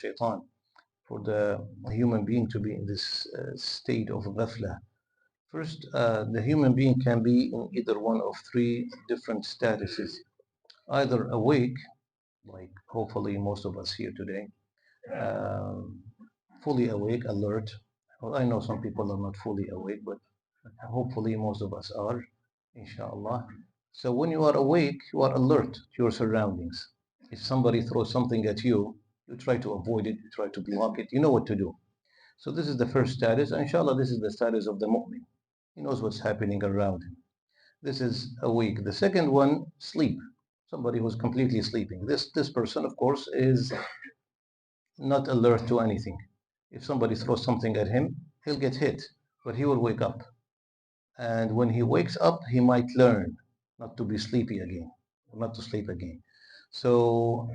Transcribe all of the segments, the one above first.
shaitan, for the human being to be in this state of ghafla. First, the human being can be in either one of three different statuses. Either awake, like hopefully most of us here today, um, fully awake, alert. Well, I know some people are not fully awake, but hopefully most of us are, inshallah. So when you are awake, you are alert to your surroundings. If somebody throws something at you, you try to avoid it, you try to block it, you know what to do. So this is the first status. Inshallah, this is the status of the mu'min. He knows what's happening around him. This is awake. The second one, sleep. Somebody who's completely sleeping. This person, of course, is not alert to anything. If somebody throws something at him, he'll get hit, but he will wake up. And when he wakes up, he might learn not to be sleepy again, not to sleep again. So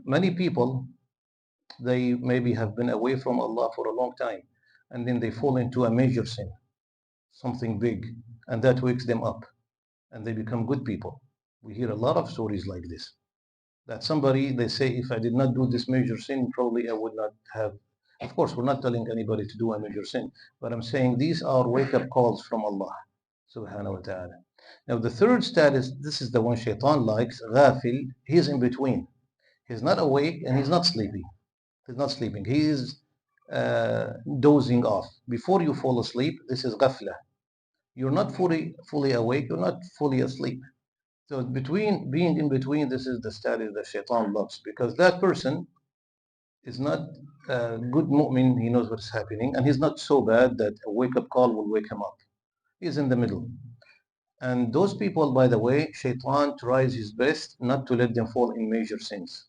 many people, they maybe have been away from Allah for a long time, and then they fall into a major sin, something big, and that wakes them up, and they become good people. We hear a lot of stories like this. That somebody, they say, if I did not do this major sin, probably I would not have. Of course, we're not telling anybody to do a major sin, but I'm saying these are wake-up calls from Allah, subhanahu wa ta'ala. Now, the third status, this is the one shaitan likes, ghafil, he's in between. He's not awake and he's not sleepy. He's not sleeping. He is dozing off. Before you fall asleep, this is ghafla. You're not fully awake, you're not fully asleep. So between being in between, this is the status that shaitan loves, because that person is not a good mu'min, he knows what's happening, and he's not so bad that a wake-up call will wake him up. He's in the middle. And those people, by the way, shaitan tries his best not to let them fall in major sins.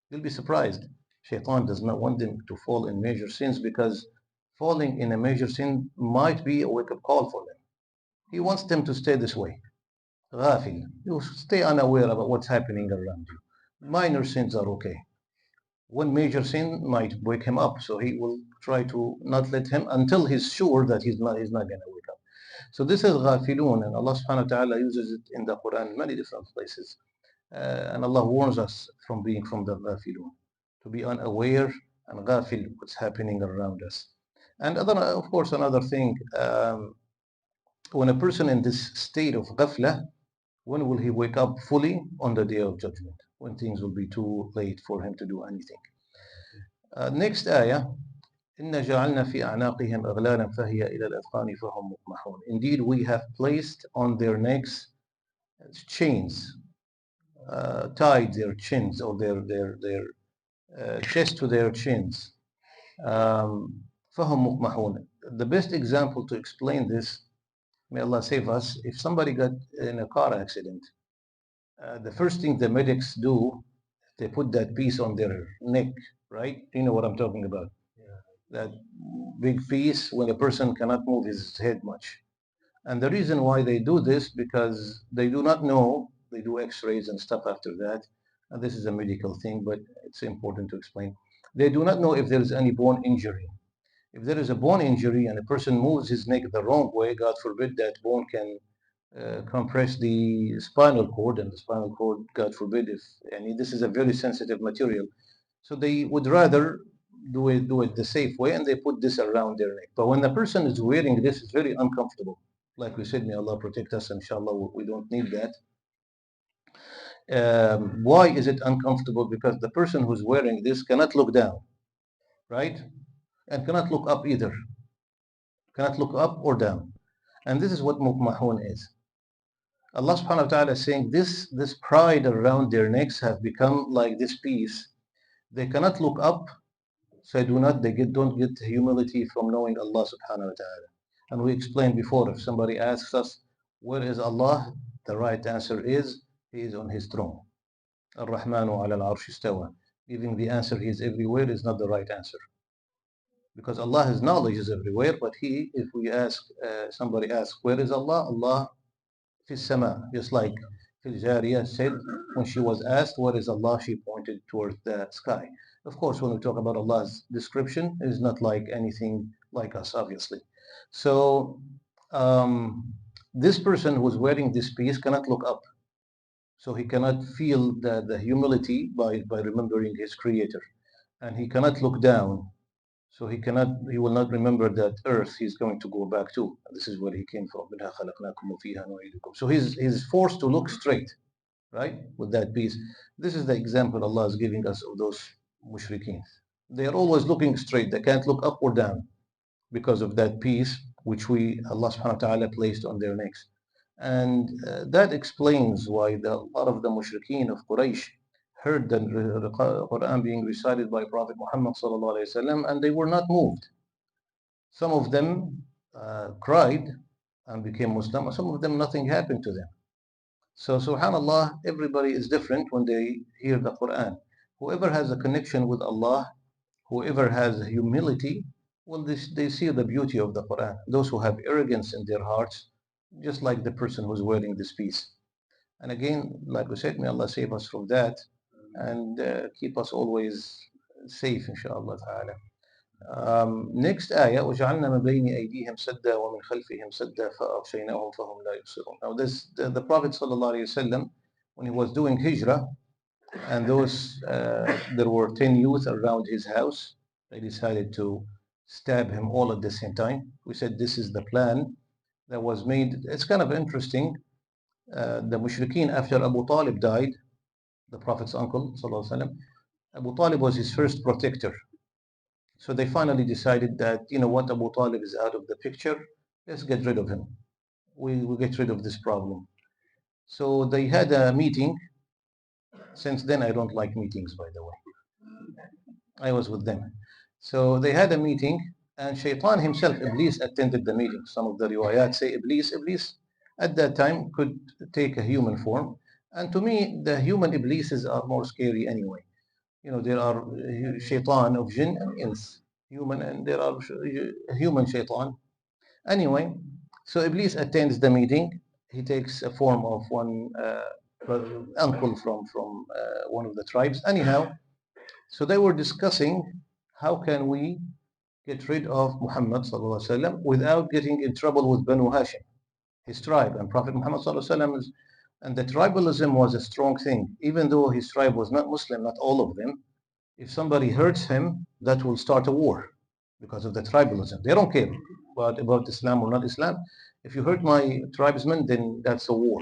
You'll be surprised. Shaitan does not want them to fall in major sins, because falling in a major sin might be a wake-up call for them. He wants them to stay this way. Ghafil. You stay unaware about what's happening around you. Minor sins are okay. One major sin might wake him up, so he will try to not let him until he's sure that he's not going to wake up. So this is ghafilun, and Allah subhanahu wa ta'ala uses it in the Quran in many different places. And Allah warns us from being from the ghafilun, to be unaware and ghafil what's happening around us. And of course, another thing, when a person in this state of ghafla, when will he wake up fully? On the day of judgment, when things will be too late for him to do anything. Next ayah, إِنَّ جَعَلْنَا فِي أَعْنَاقِهِمْ أَغْلَالًا فَهِيَ إِلَى الْأَذْقَانِ فَهُمْ مُقْمَحُونَ. Indeed, we have placed on their necks chains, tied their chins, or their chest to their chins. فَهُمْ مُقْمَحُونَ. The best example to explain this, may Allah save us, if somebody got in a car accident, the first thing the medics do, they put that piece on their neck, right? You know what I'm talking about. Yeah. That big piece when a person cannot move his head much. And the reason why they do this, because they do not know, they do x-rays and stuff after that, and this is a medical thing, but it's important to explain. They do not know if there is any bone injury. If there is a bone injury and a person moves his neck the wrong way, God forbid, that bone can compress the spinal cord, and the spinal cord, God forbid, if this is a very sensitive material. So they would rather do it the safe way, and they put this around their neck. But when the person is wearing this, it's very uncomfortable. Like we said, may Allah protect us, inshallah, we don't need that. Why is it uncomfortable? Because the person who's wearing this cannot look down, right? And cannot look up either. Cannot look up or down. And this is what muqmahun is. Allah subhanahu wa ta'ala is saying this pride around their necks have become like this piece. They cannot look up, so don't get humility from knowing Allah subhanahu wa ta'ala. And we explained before, if somebody asks us, where is Allah? The right answer is, He is on His throne. Ar-Rahmanu ala al-arsh istawa. Giving the answer He is everywhere is not the right answer. Because Allah's knowledge is everywhere, but if we ask, somebody asks, where is Allah? Allah fi sama, just like Fil Jariyah said, when she was asked, where is Allah? She pointed towards the sky. Of course, when we talk about Allah's description, it is not like anything like us, obviously. So this person who's wearing this piece cannot look up. So he cannot feel the humility by remembering his creator. and he cannot look down. So he will not remember that earth he's going to go back to. This is where he came from. منها خلقناكم وفيها نعيدكم. So he's forced to look straight, right? With that piece. This is the example Allah is giving us of those mushrikeen. They are always looking straight. They can't look up or down because of that piece which Allah subhanahu wa ta'ala placed on their necks. And that explains why a lot of the mushrikeen of Quraysh heard the Quran being recited by Prophet Muhammad sallallahu alaihi wasallam, and they were not moved. Some of them cried and became Muslim, some of them nothing happened to them. So subhanallah, everybody is different when they hear the Quran. Whoever has a connection with Allah, whoever has humility, well, they see the beauty of the Quran. Those who have arrogance in their hearts, just like the person who's wearing this piece. And again, like we said, may Allah save us from that and keep us always safe, inshallah ta'ala. Next ayah, وَجَعَلْنَا مِنْ بَيْنِ أَيْدِيهِمْ سَدًّا وَمِنْ خَلْفِهِمْ سَدًّا فَأَغْشَيْنَاهُمْ فَهُمْ لَا يُبْصِرُونَ. Now the Prophet sallallahu alaihi wasallam, when he was doing hijrah, and there were 10 youth around his house, they decided to stab him all at the same time. We said this is the plan that was made. It's kind of interesting. The mushrikeen, after Abu Talib died, the Prophet's uncle, sallallahu alaihi wasallam, Abu Talib was his first protector. So they finally decided that, you know what, Abu Talib is out of the picture. Let's get rid of him. We'll get rid of this problem. So they had a meeting. Since then, I don't like meetings, by the way. I was with them. So they had a meeting, and Shaitan himself, Iblis, attended the meeting. Some of the riwayat say Iblis at that time could take a human form. And to me, the human Iblises are more scary anyway. You know, there are Shaitan of jinn and ins, human, and there are human Shaitan. Anyway, so Iblis attends the meeting. He takes a form of one uncle from one of the tribes. Anyhow, so they were discussing how can we get rid of Muhammad sallallahu alaihi wasallam without getting in trouble with Banu Hashim, his tribe. And Prophet Muhammad sallallahu alaihi wasallam, and the tribalism was a strong thing. Even though his tribe was not Muslim, not all of them, if somebody hurts him, that will start a war because of the tribalism. They don't care about Islam or not Islam. If you hurt my tribesmen, then that's a war.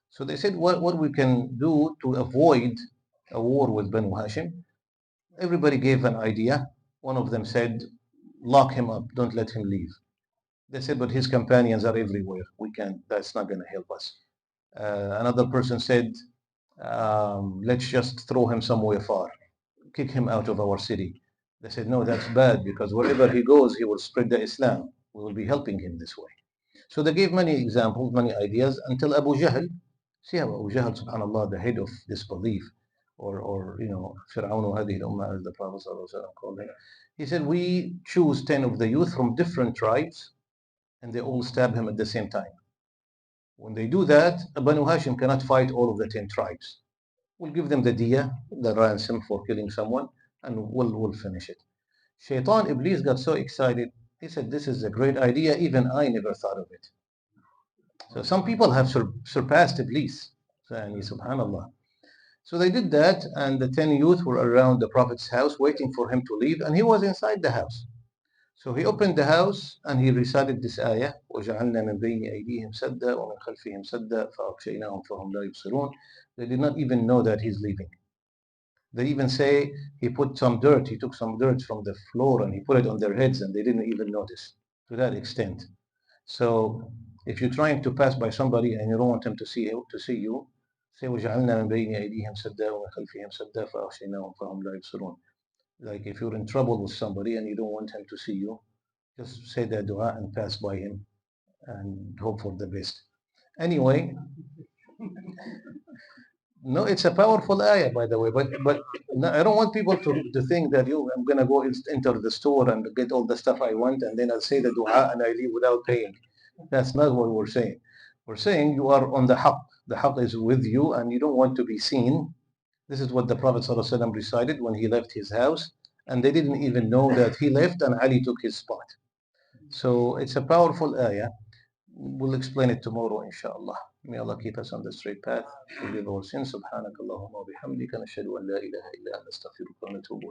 So they said what we can do to avoid a war with Banu Hashim. Everybody gave an idea. One of them said, lock him up, don't let him leave. They said, but his companions are everywhere. We can't, that's not going to help us. Another person said, let's just throw him somewhere far, kick him out of our city. They said, no, that's bad because wherever he goes, he will spread the Islam. We will be helping him this way. So they gave many examples, many ideas until Abu Jahl. See how Abu Jahl, subhanAllah, the head of disbelief, or you know, Fir'aun هذه الأمة, as the Prophet called him. He said, we choose 10 of the youth from different tribes, and they all stab him at the same time. When they do that, Banu Hashim cannot fight all of the 10 tribes. We'll give them the diya, the ransom for killing someone, and we'll finish it. Shaitan Iblis got so excited. He said, this is a great idea. Even I never thought of it. So some people have surpassed Iblis. Subhanallah. So they did that, and the 10 youth were around the Prophet's house waiting for him to leave, and he was inside the house. So he opened the house and he recited this ayah, وَجَعَلْنَا مِنْ بَيْنِ أَيْدِيهِمْ سَدًّا وَمِنْ خَلْفِهِمْ سَدًّا فَأَغْشَيْنَاهُمْ فَهُمْ لَا يُبْصِرُونَ. They did not even know that he's leaving. They even say he put some dirt, he took some dirt from the floor and he put it on their heads and they didn't even notice, to that extent. So if you're trying to pass by somebody and you don't want them to see you, say وَجَعَلْنَا مِنْ بَيْنِ أَيْدِيهِمْ سَدًّا وَمِنْ خَلْفِهِمْ سَدًّا فَأَغْشَيْنَاهُمْ فَهُمْ لَا يُبْصِرُونَ. Like if you're in trouble with somebody and you don't want him to see you, just say that dua and pass by him and hope for the best. Anyway, no, it's a powerful ayah, by the way, but no, I don't want people to think that I'm going to go enter the store and get all the stuff I want and then I'll say the dua and I leave without paying. That's not what we're saying. We're saying you are on the haqq. The haqq is with you and you don't want to be seen. This is what the Prophet ﷺ recited when he left his house, and they didn't even know that he left and Ali took his spot. So it's a powerful ayah. We'll explain it tomorrow, inshallah. May Allah keep us on the straight path. Forgive our sins. Subhanakallahumma wa bihamdika nashhadu an la ilaha illa anta astaghfiruka wa natubu